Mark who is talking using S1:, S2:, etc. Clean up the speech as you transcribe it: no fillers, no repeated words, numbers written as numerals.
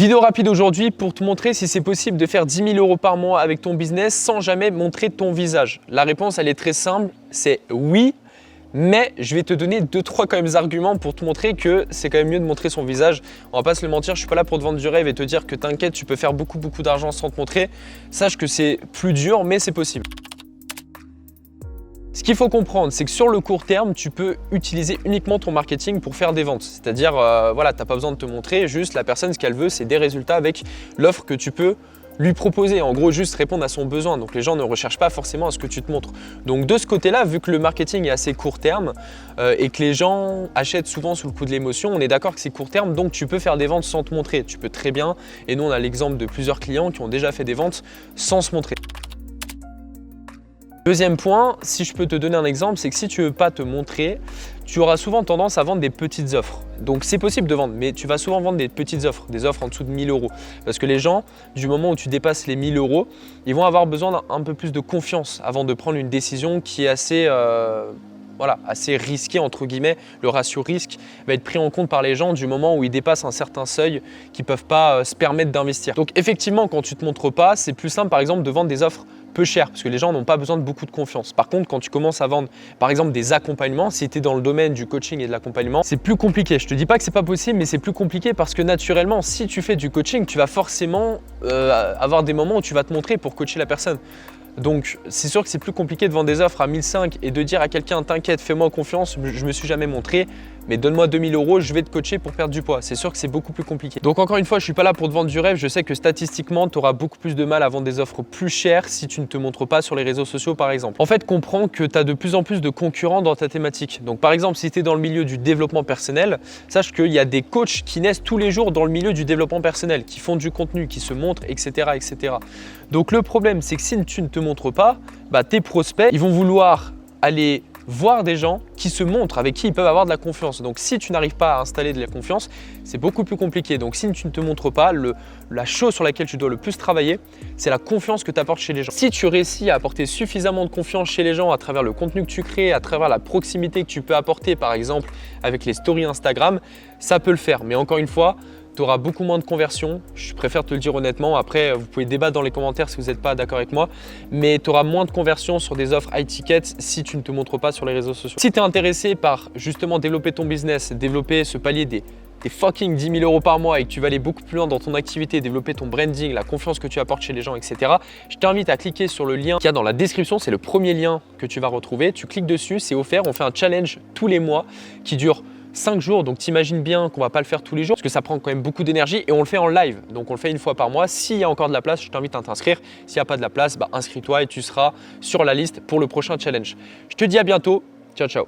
S1: Vidéo rapide aujourd'hui pour te montrer si c'est possible de faire 10 000 € par mois avec ton business sans jamais montrer ton visage. La réponse, elle est très simple, c'est oui, mais je vais te donner 2-3 quand même arguments pour te montrer que c'est quand même mieux de montrer son visage. On va pas se le mentir, je suis pas là pour te vendre du rêve et te dire que t'inquiète, tu peux faire beaucoup d'argent sans te montrer. Sache que c'est plus dur, mais c'est possible. Ce qu'il faut comprendre, c'est que sur le court terme, tu peux utiliser uniquement ton marketing pour faire des ventes. C'est-à-dire, voilà, tu n'as pas besoin de te montrer, juste la personne, ce qu'elle veut, c'est des résultats avec l'offre que tu peux lui proposer. En gros, juste répondre à son besoin. Donc, les gens ne recherchent pas forcément à ce que tu te montres. Donc, de ce côté-là, vu que le marketing est assez court terme et que les gens achètent souvent sous le coup de l'émotion, on est d'accord que c'est court terme, donc tu peux faire des ventes sans te montrer. Tu peux très bien. Et nous, on a l'exemple de plusieurs clients qui ont déjà fait des ventes sans se montrer. Deuxième point, si je peux te donner un exemple, c'est que si tu ne veux pas te montrer, tu auras souvent tendance à vendre des petites offres. Donc c'est possible de vendre, mais tu vas souvent vendre des petites offres, des offres en dessous de 1 000 €. Parce que les gens, du moment où tu dépasses les 1 000 €, ils vont avoir besoin d'un peu plus de confiance avant de prendre une décision qui est assez risquée entre guillemets. Le ratio risque va être pris en compte par les gens du moment où ils dépassent un certain seuil qu'ils ne peuvent pas se permettre d'investir. Donc effectivement, quand tu ne te montres pas, c'est plus simple par exemple de vendre des offres peu cher parce que les gens n'ont pas besoin de beaucoup de confiance. Par contre, quand tu commences à vendre par exemple des accompagnements, si tu es dans le domaine du coaching et de l'accompagnement, c'est plus compliqué. Je te dis pas que c'est pas possible, mais c'est plus compliqué parce que naturellement, si tu fais du coaching, tu vas forcément avoir des moments où tu vas te montrer pour coacher la personne. Donc c'est sûr que c'est plus compliqué de vendre des offres à 1 500 et de dire à quelqu'un t'inquiète, fais-moi confiance, je me suis jamais montré, mais donne-moi 2 000 €, je vais te coacher pour perdre du poids. C'est sûr que c'est beaucoup plus compliqué. Donc encore une fois, je suis pas là pour te vendre du rêve, je sais que statistiquement, tu auras beaucoup plus de mal à vendre des offres plus chères si tu ne te montres pas sur les réseaux sociaux par exemple. En fait, comprends que tu as de plus en plus de concurrents dans ta thématique. Donc par exemple, si tu es dans le milieu du développement personnel, sache qu'il y a des coachs qui naissent tous les jours dans le milieu du développement personnel, qui font du contenu, qui se montrent, etc. etc. Donc le problème, c'est que si tu ne te montres pas, tes prospects, ils vont vouloir aller voir des gens qui se montrent, avec qui ils peuvent avoir de la confiance. Donc si tu n'arrives pas à installer de la confiance, c'est beaucoup plus compliqué. Donc si tu ne te montres pas, la chose sur laquelle tu dois le plus travailler, c'est la confiance que tu apportes chez les gens. Si tu réussis à apporter suffisamment de confiance chez les gens à travers le contenu que tu crées, à travers la proximité que tu peux apporter, par exemple avec les stories Instagram, ça peut le faire. Mais encore une fois, tu auras beaucoup moins de conversions, je préfère te le dire honnêtement. Après, vous pouvez débattre dans les commentaires si vous n'êtes pas d'accord avec moi, mais tu auras moins de conversions sur des offres high ticket si tu ne te montres pas sur les réseaux sociaux. Si tu es intéressé par justement développer ton business, développer ce palier des fucking 10 000 € par mois et que tu vas aller beaucoup plus loin dans ton activité, développer ton branding, la confiance que tu apportes chez les gens, etc. Je t'invite à cliquer sur le lien qu'il y a dans la description. C'est le premier lien que tu vas retrouver. Tu cliques dessus, c'est offert. On fait un challenge tous les mois qui dure 5 jours, donc t'imagines bien qu'on va pas le faire tous les jours parce que ça prend quand même beaucoup d'énergie et on le fait en live, donc on le fait une fois par mois. S'il y a encore de la place, je t'invite à t'inscrire. S'il n'y a pas de la place, inscris-toi et tu seras sur la liste pour le prochain challenge. Je te dis à bientôt, ciao ciao.